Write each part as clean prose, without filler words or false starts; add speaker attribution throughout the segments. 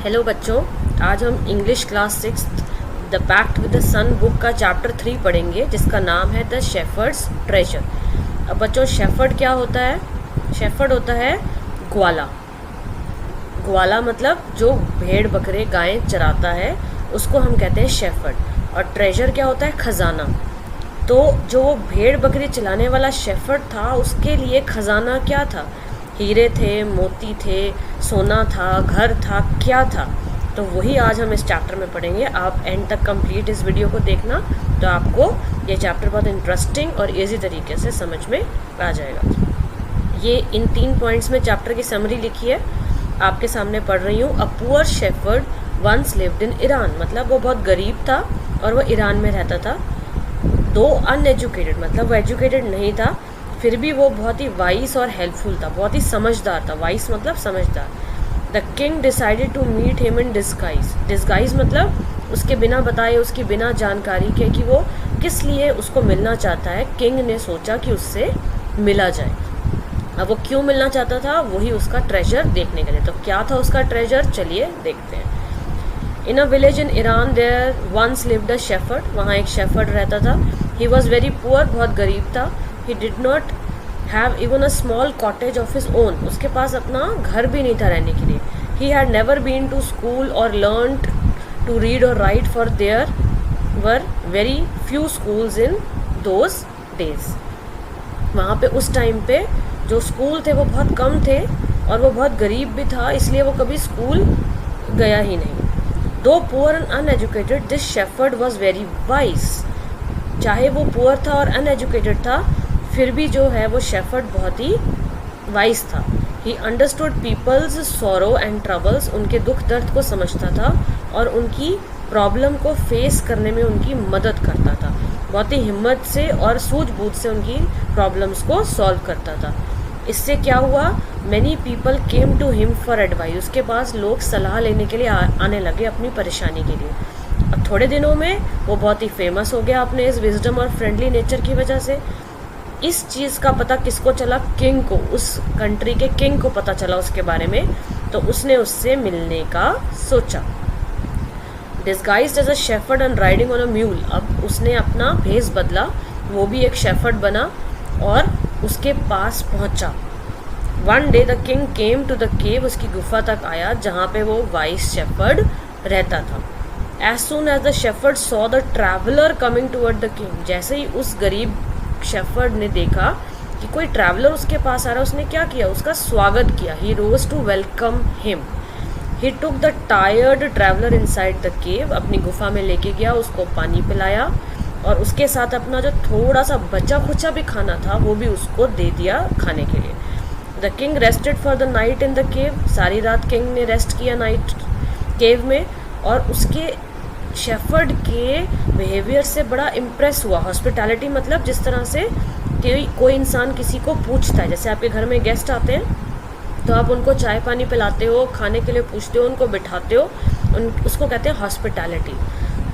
Speaker 1: Hello बच्चों, आज हम English class 6 the pact with the sun book का चैप्टर 3 पढ़ेंगे, जिसका नाम है द शेफर्ड्स ट्रेजर। अब बच्चों, शेफर्ड क्या होता है? शेफर्ड होता है ग्वाला। ग्वाला मतलब जो भेड़ बकरे गायें चराता है, उसको हम कहते हैं शेफर्ड। और ट्रेजर क्या होता है? खजाना। तो जो भेड़ बकरी चलाने वाला शेफर्ड था, उसके लिए खजाना क्या था? हीरे थे, मोती थे, सोना था, घर था, क्या था? तो वही आज हम इस चैप्टर में पढ़ेंगे। आप एंड तक कंप्लीट इस वीडियो को देखना, तो आपको ये चैप्टर बहुत इंटरेस्टिंग और इजी तरीके से समझ में आ जाएगा। ये इन 3 पॉइंट्स में चैप्टर की समरी लिखी है, आपके सामने पढ़ रही हूँ। A poor shepherd once lived in Iran, मतलब वो बहुत गरीब था और वो ईरान में रहता था। दो अनएजुकेटेड, मतलब वो एजुकेटेड नहीं था, फिर भी वो बहुत ही वाइस और हेल्पफुल था, बहुत ही समझदार था। वाइस मतलब समझदार। The king decided to meet him in disguise. Disguise मतलब उसके बिना बताए, उसकी बिना जानकारी के कि वो किस लिए उसको मिलना चाहता है, किंग ने सोचा कि उससे मिला जाए। अब वो क्यों मिलना चाहता था? वही उसका ट्रेजर देखने के लिए। तो क्या था उसका ट्रेजर? चलिए देखते हैं। In a village in Iran there once lived a shepherd. वहाँ एक शेफर्ड रहता था। ही वॉज वेरी पुअर, बहुत गरीब था। He did not have even a small cottage of his own. उसके पास अपना घर भी नहीं था रहने के लिए। He had never been to school or learned to read or write, for there were very few schools in those days. वहाँ पे उस टाइम पे जो स्कूल थे वो बहुत कम थे, और वो बहुत गरीब भी था, इसलिए वो कभी स्कूल गया ही नहीं। Though poor and uneducated, this shepherd was very wise. चाहे वो पुअर था और अनएजुकेटेड था, फिर भी जो है वो शेफर्ड बहुत ही वाइज था। He understood people's sorrow and troubles. उनके दुख दर्द को समझता था और उनकी प्रॉब्लम को फेस करने में उनकी मदद करता था। बहुत ही हिम्मत से और सूझबूझ से उनकी प्रॉब्लम्स को सॉल्व करता था। इससे क्या हुआ? Many people came to him for advice. उसके पास लोग सलाह लेने के लिए आने लगे अपनी परेशानी के लिए। अब थोड़े दिनों में वो बहुत ही फेमस हो गया अपने इस विजडम और फ्रेंडली नेचर की वजह से। इस चीज़ का पता किसको चला? किंग को। उस कंट्री के किंग को पता चला उसके बारे में, तो उसने उससे मिलने का सोचा। Disguised as a shepherd and riding on a mule. अब उसने अपना भेष बदला, वो भी एक शेफर्ड बना और उसके पास पहुंचा। One day the king came to the cave. उसकी गुफा तक आया जहाँ पे वो वाइस शेफर्ड रहता था। As soon as the shepherd saw the traveller coming toward the king. जैसे ही उस गरीब शेफर्ड ने देखा कि कोई ट्रैवलर उसके पास आ रहा है, उसने क्या किया? उसका स्वागत किया। He rose to welcome him. He took the tired traveller inside the cave. अपनी गुफा में लेके गया, उसको पानी पिलाया और उसके साथ अपना जो थोड़ा सा बचा खुचा भी खाना था वो भी उसको दे दिया खाने के लिए। The king rested for the night in the cave. सारी रात किंग ने रेस्ट किया नाइट केव में, और उसके शेफर्ड के बिहेवियर से बड़ा इम्प्रेस हुआ। हॉस्पिटैलिटी मतलब जिस तरह से कि कोई इंसान किसी को पूछता है, जैसे आपके घर में गेस्ट आते हैं तो आप उनको चाय पानी पिलाते हो, खाने के लिए पूछते हो, उनको बिठाते हो, उसको कहते हैं हॉस्पिटैलिटी।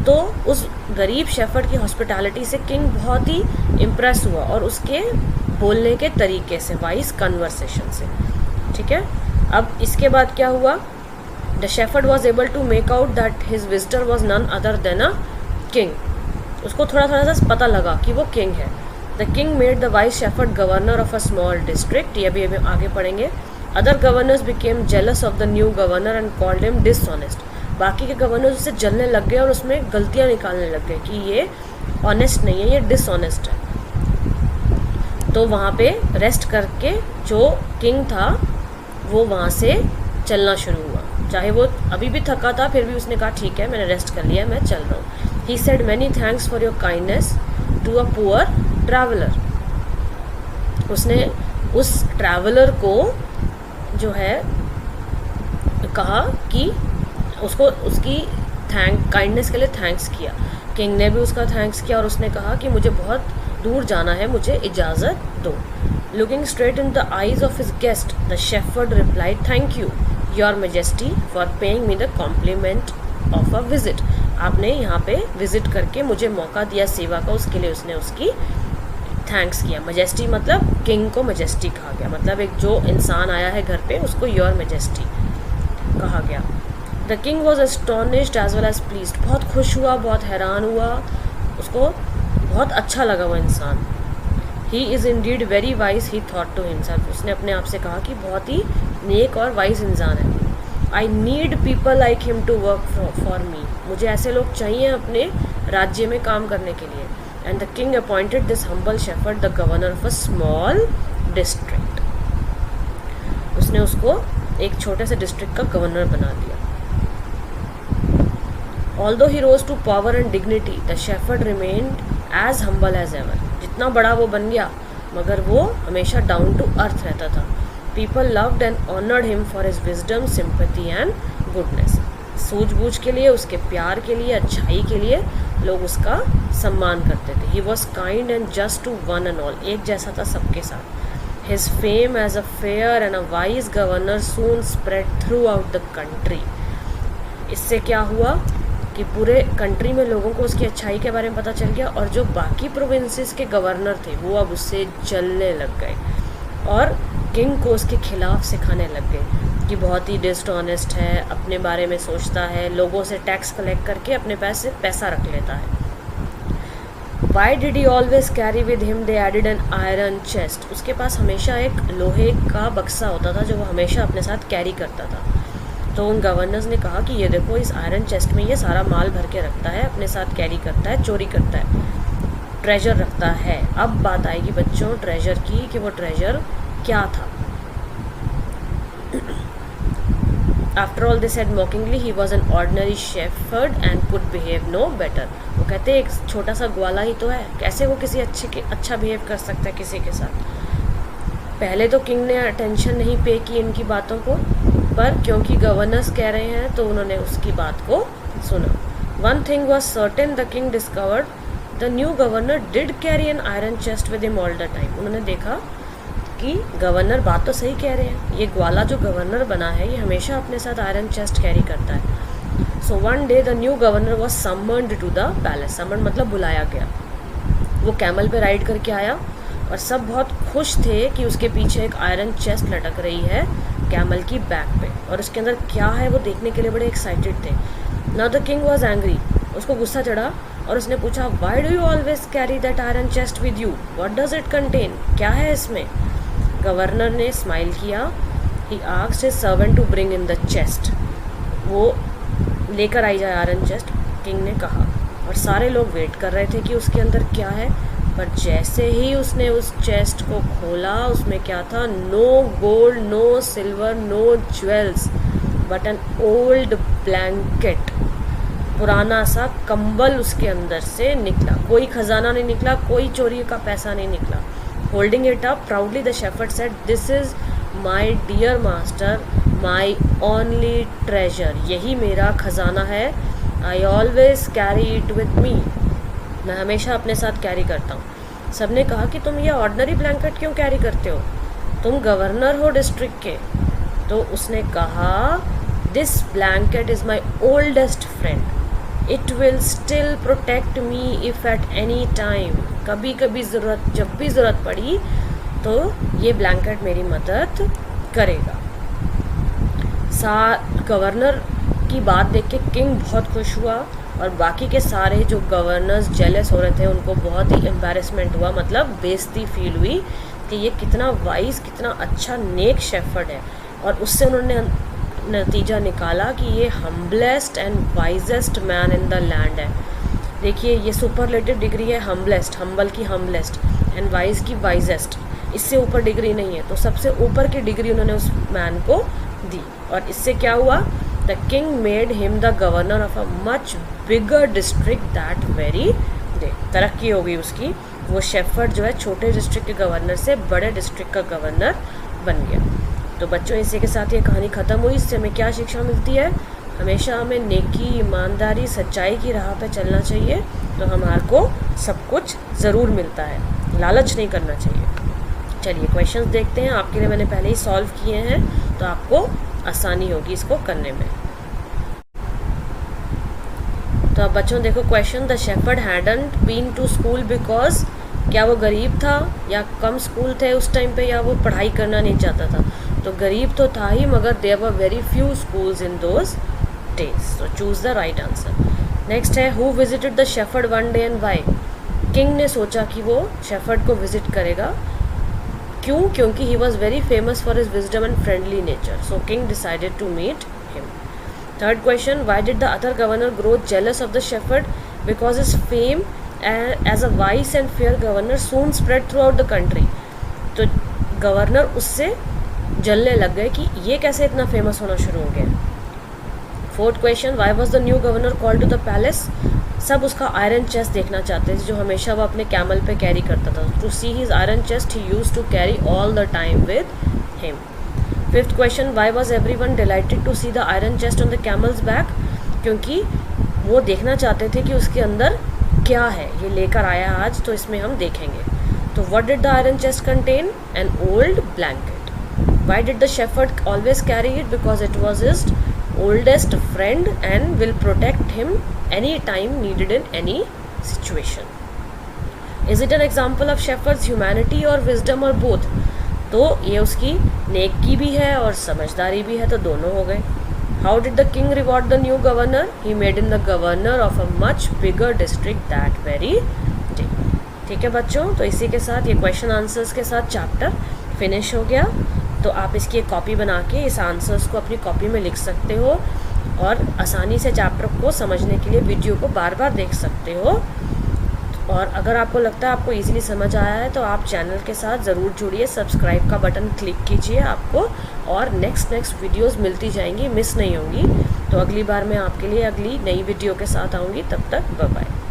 Speaker 1: तो उस गरीब शेफर्ड की हॉस्पिटैलिटी से किंग बहुत ही इम्प्रेस हुआ, और उसके बोलने के तरीके से, वाइस कन्वर्सेशन से। ठीक है। अब इसके बाद क्या हुआ? The shepherd was able to make out that his visitor was none other than a king. उसको थोड़ा थोड़ा सा पता लगा कि वो किंग है। The king made the wise shepherd governor of a small district. ये भी आगे पढ़ेंगे। Other governors became jealous of the new governor and called him dishonest. बाकी के गवर्नर्स उससे जलने लग गए और उसमें गलतियाँ निकालने लग गए कि ये ऑनेस्ट नहीं है, ये डिसऑनेस्ट है। तो वहाँ पे रेस्ट करके जो किंग था वो वहाँ से चलना शुरू हुआ। चाहे वो अभी भी थका था, फिर भी उसने कहा ठीक है, मैंने रेस्ट कर लिया, मैं चल रहा हूँ। He said many thanks for your kindness to a poor traveller. उसने उस ट्रैवलर को जो है कहा कि उसको उसकी काइंडनेस के लिए थैंक्स किया। किंग ने भी उसका थैंक्स किया और उसने कहा कि मुझे बहुत दूर जाना है, मुझे इजाज़त दो। Looking straight in the eyes of his guest, the shepherd replied thank you your majesty for paying me the compliment of a visit. आपने यहाँ पे विजिट करके मुझे मौका दिया सेवा का, उसके लिए उसने उसकी थैंक्स किया। मजेस्टी मतलब किंग को मजेस्टी कहा गया, मतलब एक जो इंसान आया है घर पे उसको योर मजेस्टी कहा गया। The king was astonished as well as pleased, बहुत खुश हुआ, बहुत हैरान हुआ, उसको बहुत अच्छा लगा वो इंसान. He is indeed very wise, he thought to himself, उसने अपने आप से कहा कि बहुत ही नेक और वाइज इंसान है. I need people like him to work for me, मुझे ऐसे लोग चाहिए अपने राज्य में काम करने के लिए. And the king appointed this humble shepherd the governor of a small district, उसने उसको एक छोटे से डिस्ट्रिक्ट का गवर्नर बना दिया. Although he rose to power and dignity the shepherd remained as humble as ever, जितना बड़ा वो बन गया मगर वो हमेशा डाउन टू अर्थ रहता था. People loved and honoured him for his wisdom, sympathy and goodness, सूझबूझ के लिए, उसके प्यार के लिए, अच्छाई के लिए लोग उसका सम्मान करते थे. He was kind and just to one and all, एक जैसा था सबके साथ. His fame as a fair and a wise governor soon spread throughout the country. इससे क्या हुआ कि पूरे कंट्री में लोगों को उसकी अच्छाई के बारे में पता चल गया, और जो बाकी प्रोविंसेस के गवर्नर थे वो अब उससे जलने लग गए और किंग को उसके खिलाफ सिखाने लग गए कि बहुत ही डिसऑनेस्ट है, अपने बारे में सोचता है, लोगों से टैक्स कलेक्ट करके अपने पैसा रख लेता है. Why did he always carry with him, they added an iron chest, उसके पास हमेशा एक लोहे का बक्सा होता था जो वो हमेशा अपने साथ कैरी करता था. तो उन गवर्नर्स ने कहा कि ये देखो, इस आयरन चेस्ट में ये सारा माल भर के रखता है, अपने साथ कैरी करता है, चोरी करता है, ट्रेजर रखता है. अब बात आएगी बच्चों ट्रेजर की कि वो ट्रेजर क्या था. After all they said mockingly he was an ordinary shepherd and could behave no better. वो कहते एक छोटा सा ग्वाला ही तो है, कैसे वो किसी अच्छा बिहेव कर सकता है किसी के साथ. पहले तो किंग ने अटेंशन नहीं पे की इनकी बातों को, पर क्योंकि गवर्नर्स कह रहे हैं तो उन्होंने उसकी बात को सुना. One thing was certain, the king discovered the new governor did carry an iron chest with him all the time. उन्होंने देखा कि गवर्नर बात तो सही कह रहे हैं, ये ग्वाला जो गवर्नर बना है ये हमेशा अपने साथ आयरन चेस्ट कैरी करता है. So one day the new governor was summoned to the palace, summon मतलब बुलाया गया. वो कैमल पे राइड करके आया और सब बहुत खुश थे कि उसके पीछे एक आयरन चेस्ट लटक रही है कैमल की बैक पे, और उसके अंदर क्या है वो देखने के लिए बड़े एक्साइटेड थे. Now the king was angry, उसको गुस्सा चढ़ा और उसने पूछा why do you always carry that iron chest with you, what does it contain, क्या है इसमें. गवर्नर ने स्माइल किया. He asked his servant to bring in the chest, वो लेकर आई जाए आयरन चेस्ट, किंग ने कहा. और सारे लोग वेट कर रहे थे कि उसके अंदर क्या है, पर जैसे ही उसने उस चेस्ट को खोला उसमें क्या था, no gold, no silver, no jewels, but an old blanket, पुराना सा कंबल उसके अंदर से निकला. कोई खजाना नहीं निकला, कोई चोरी का पैसा नहीं निकला. Holding it up proudly the shepherd said, this is my dear master, my only treasure, यही मेरा खजाना है. I always carry it with me, मैं हमेशा अपने साथ कैरी करता हूँ. सबने कहा कि तुम ये ऑर्डिनरी ब्लैंकेट क्यों कैरी करते हो, तुम गवर्नर हो डिस्ट्रिक्ट के. तो उसने कहा this blanket is my oldest friend, it will still protect me if at any time, कभी कभी ज़रूरत, जब भी ज़रूरत पड़ी तो ये ब्लैंकेट मेरी मदद करेगा. गवर्नर की बात देख के किंग बहुत खुश हुआ और बाकी के सारे जो गवर्नर्स जेलस हो रहे थे उनको बहुत ही एम्बैरेसमेंट हुआ, मतलब बेइज्जती फील हुई कि ये कितना वाइज, कितना अच्छा नेक शेफर्ड है. और उससे उन्होंने नतीजा निकाला कि ये humblest and wisest man in the land है. देखिए ये सुपरलेटिव डिग्री है, हम्बलेस्ट, हम्बल की हम्बलेस्ट, एंड वाइज की वाइजेस्ट, इससे ऊपर डिग्री नहीं है. तो सबसे ऊपर की डिग्री उन्होंने उस मैन को दी. और इससे क्या हुआ, the king made him the governor of a much bigger district that very day. तरक्की हो गई उसकी, वो शेफर्ड जो है छोटे डिस्ट्रिक्ट के गवर्नर से बड़े डिस्ट्रिक्ट का गवर्नर बन गया. तो बच्चों इसी के साथ ये कहानी ख़त्म हुई. इससे हमें क्या शिक्षा मिलती है, हमेशा हमें नेकी, ईमानदारी, सच्चाई की राह पे चलना चाहिए, तो हमारे को सब कुछ ज़रूर मिलता है, लालच नहीं करना चाहिए. चलिए क्वेश्चंस देखते हैं, आपके लिए मैंने पहले ही सॉल्व किए हैं तो आपको आसानी होगी इसको करने में. तो अब बच्चों देखो question, the shepherd hadn't been to school because, क्या वो गरीब था या कम स्कूल थे उस टाइम पे, या वो पढ़ाई करना नहीं चाहता था. तो गरीब तो था ही, मगर there were very few schools in those days. So choose the right answer. Next है who visited the shepherd one day and why? King ने सोचा कि वो शेफर्ड को विजिट करेगा. क्यों? क्योंकि he was very famous for his wisdom and friendly nature. So king decided to meet him. Third question, why did the other governor grow jealous of the shepherd? Because his fame as a wise and fair governor soon spread throughout the country. तो governor उससे जलने लग गए कि ये कैसे इतना famous होना शुरू हो गया. Fourth question, why was the new governor called to the palace? सब उसका आयरन चेस्ट देखना चाहते थे जो हमेशा वो अपने कैमल पे कैरी करता था. To see his iron chest he used to carry all the time with him. Fifth question, why was everyone delighted to see the iron chest on the camel's back? क्योंकि वो देखना चाहते थे कि उसके अंदर क्या है, ये लेकर आया आज तो इसमें हम देखेंगे. तो what did the iron chest contain? N old blanket. Why did the shepherd always carry it? Because it was his oldest friend and will protect him any time needed in any situation. Is it an example of shepherd's humanity or wisdom or both? तो ये उसकी नेकी भी है और समझदारी भी है, तो दोनों हो गए. How did the king reward the new governor? He made him the governor of a much bigger district that very day. ठीक है बच्चों, तो इसी के साथ ये क्वेश्चन आंसर्स के साथ चैप्टर फिनिश हो गया. तो आप इसकी एक कॉपी बना के इस आंसर्स को अपनी कॉपी में लिख सकते हो और आसानी से चैप्टर को समझने के लिए वीडियो को बार बार देख सकते हो. और अगर आपको लगता है आपको इजीली समझ आया है तो आप चैनल के साथ ज़रूर जुड़िए, सब्सक्राइब का बटन क्लिक कीजिए आपको, और नेक्स्ट वीडियोस मिलती जाएंगी, मिस नहीं होंगी. तो अगली बार मैं आपके लिए अगली नई वीडियो के साथ आऊँगी. तब तक बाय बाय.